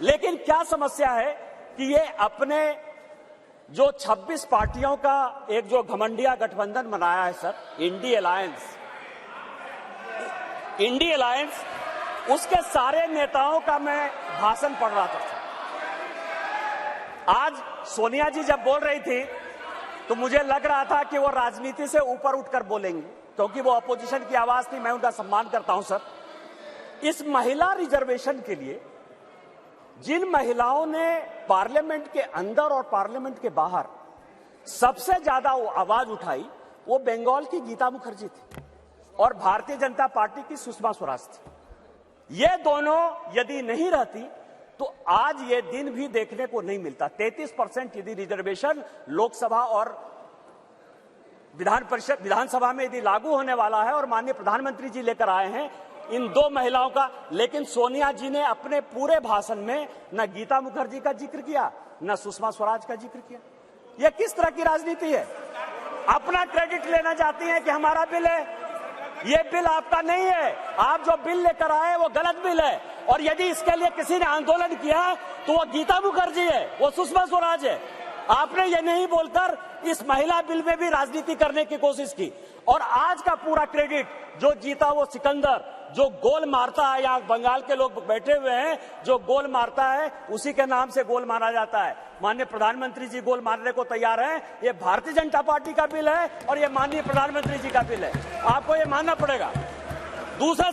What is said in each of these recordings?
लेकिन क्या समस्या है कि ये अपने जो 26 पार्टियों का एक जो घमंडिया गठबंधन बनाया है सर, इंडी अलायंस, उसके सारे नेताओं का मैं भाषण पढ़ रहा था। आज सोनिया जी जब बोल रही थी तो मुझे लग रहा था कि वो राजनीति से ऊपर उठकर बोलेंगी, क्योंकि वो अपोजिशन की आवाज थी। मैं उनका सम्मान करता हूं सर। इस महिला रिजर्वेशन के लिए जिन महिलाओं ने पार्लियामेंट के अंदर और पार्लियामेंट के बाहर सबसे ज्यादा आवाज उठाई, वो बंगाल की गीता मुखर्जी थी और भारतीय जनता पार्टी की सुषमा स्वराज थी। ये दोनों यदि नहीं रहती तो आज ये दिन भी देखने को नहीं मिलता। 33% यदि रिजर्वेशन लोकसभा और विधानसभा में यदि लागू होने वाला है और माननीय प्रधानमंत्री जी लेकर आए हैं इन दो महिलाओं का, लेकिन सोनिया जी ने अपने पूरे भाषण में न गीता मुखर्जी का जिक्र किया न सुषमा स्वराज का जिक्र किया। यह किस तरह की राजनीति है? अपना क्रेडिट लेना चाहती हैं कि हमारा बिल है। ये बिल आपका नहीं है। आप जो बिल लेकर आए वो गलत बिल है, और यदि इसके लिए किसी ने आंदोलन किया तो वो गीता मुखर्जी है, वो सुषमा स्वराज है। आपने ये नहीं बोलकर इस महिला बिल में भी राजनीति करने की कोशिश की, और आज का पूरा क्रेडिट जो जीता वो सिकंदर, जो गोल मारता है, यहाँ बंगाल के लोग बैठे हुए हैं, जो गोल मारता है उसी के नाम से गोल मारा जाता है। माननीय प्रधानमंत्री जी गोल मारने को तैयार हैं। ये भारतीय जनता पार्टी का बिल है और ये माननीय प्रधानमंत्री जी का बिल है, आपको ये मानना पड़ेगा। दूसरा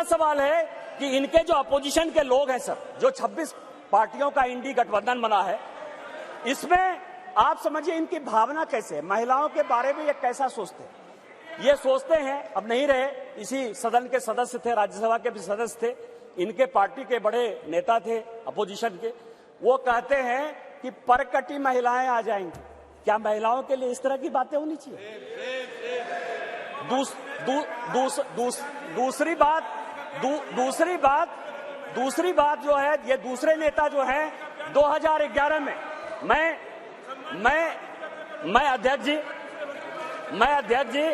सवाल है कि इनके जो अपोजिशन के लोग हैं सर, जो 26 पार्टियों का इंडी गठबंधन बना है, इसमें आप समझिए इनकी भावना कैसे है, महिलाओं के बारे में ये कैसा सोचते हैं। ये सोचते हैं, अब नहीं रहे, इसी सदन के सदस्य थे, राज्यसभा के भी सदस्य थे, इनके पार्टी के बड़े नेता थे अपोजिशन के, वो कहते हैं कि परकटी महिलाएं आ जाएंगी। क्या महिलाओं के लिए इस तरह की बातें होनी चाहिए? दूसरी बात जो है, ये दूसरे नेता जो है 2011 में मैं अध्यक्ष जी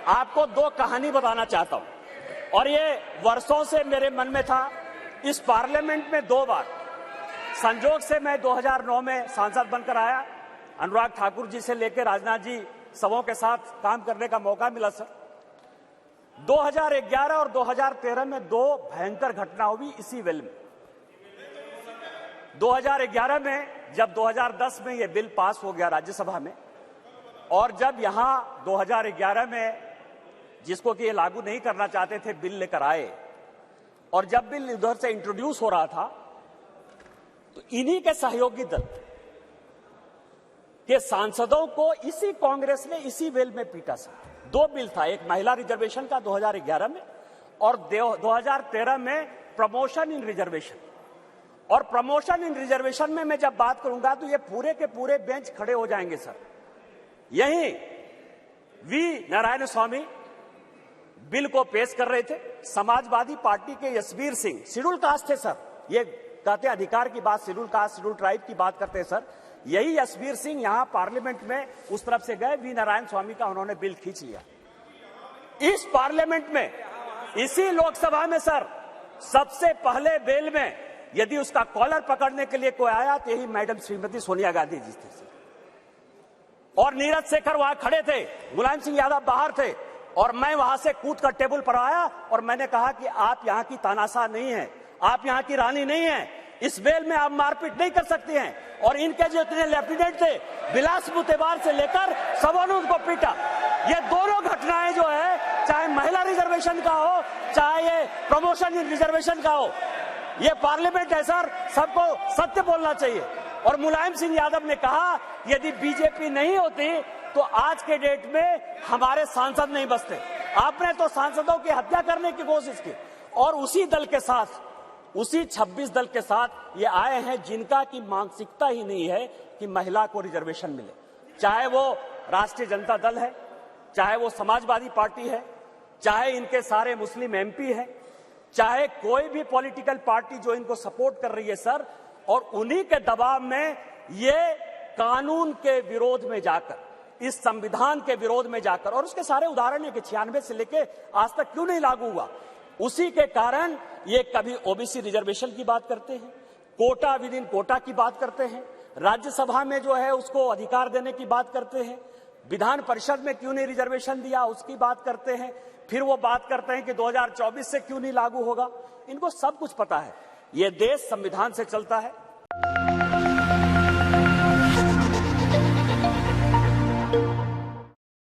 आपको दो कहानी बताना चाहता हूं, और ये वर्षों से मेरे मन में था। इस पार्लियामेंट में 2 बार संजोग से मैं 2009 में सांसद बनकर आया, अनुराग ठाकुर जी से लेकर राजनाथ जी सबों के साथ काम करने का मौका मिला सर। 2011 और 2013 में 2 भयंकर घटना हुई इसी वेल में। 2011 में जब 2010 में यह बिल पास हो गया राज्यसभा में, और जब यहां 2011 में जिसको कि ये लागू नहीं करना चाहते थे बिल लेकर आए, और जब बिल उधर से इंट्रोड्यूस हो रहा था तो इन्हीं के सहयोगी दल के सांसदों को इसी कांग्रेस ने इसी बिल में पीटा सर। 2 बिल था, एक महिला रिजर्वेशन का 2011 में और 2013 में प्रमोशन इन रिजर्वेशन। और प्रमोशन इन रिजर्वेशन में मैं जब बात करूंगा तो ये पूरे के पूरे बेंच खड़े हो जाएंगे सर। यही वी नारायण स्वामी बिल को पेश कर रहे थे, समाजवादी पार्टी के यशवीर सिंह, शेड्यूल कास्ट थे सर, ये कहते अधिकार की बात, शेड्यूल कास्ट शेड्यूल ट्राइब की बात करते हैं सर। यही यशवीर सिंह यहां पार्लियामेंट में उस तरफ से गए, वी नारायण स्वामी का उन्होंने बिल खींच लिया। इस पार्लियामेंट में, इसी लोकसभा में सर, सबसे पहले बिल में यदि उसका कॉलर पकड़ने के लिए कोई आया तो यही मैडम श्रीमती सोनिया गांधी जी थे सर। और नीरज शेखर वहां खड़े थे, मुलायम सिंह यादव बाहर थे, और मैं वहां से कूद कर टेबल पर आया और मैंने कहा कि आप यहां की तानाशाह नहीं है, आप यहां की रानी नहीं है, इस बेल में आप मारपीट नहीं कर सकती हैं। और इनके जो इतने लेफ्टिनेंट थे, बिलास मुतेबार से लेकर सबों ने उनको पीटा। ये दोनों घटनाएं जो है, चाहे महिला रिजर्वेशन का हो, चाहे ये प्रमोशन इन रिजर्वेशन का हो, ये पार्लियामेंट है सर, सबको सत्य बोलना चाहिए। और मुलायम सिंह यादव ने कहा यदि बीजेपी नहीं होती तो आज के डेट में हमारे सांसद नहीं बचते। आपने तो सांसदों की हत्या करने की कोशिश की, और उसी दल के साथ, उसी 26 दल के साथ ये आए हैं जिनका की मानसिकता ही नहीं है कि महिला को रिजर्वेशन मिले। चाहे वो राष्ट्रीय जनता दल है, चाहे वो समाजवादी पार्टी है, चाहे इनके सारे मुस्लिम एमपी है, चाहे कोई भी पॉलिटिकल पार्टी जो इनको सपोर्ट कर रही है सर, और उन्हीं के दबाव में ये कानून के विरोध में जाकर, इस संविधान के विरोध में जाकर, और उसके सारे उदाहरण है कि 96 से लेके आज तक क्यों नहीं लागू हुआ। उसी के कारण ये कभी ओबीसी रिजर्वेशन की बात करते हैं, कोटा विद इन कोटा की बात करते हैं, राज्यसभा में जो है उसको अधिकार देने की बात करते हैं, विधान परिषद में क्यों नहीं रिजर्वेशन दिया उसकी बात करते हैं, फिर वो बात करते हैं कि 2024 से क्यों नहीं लागू होगा। इनको सब कुछ पता है। ये देश संविधान से चलता है,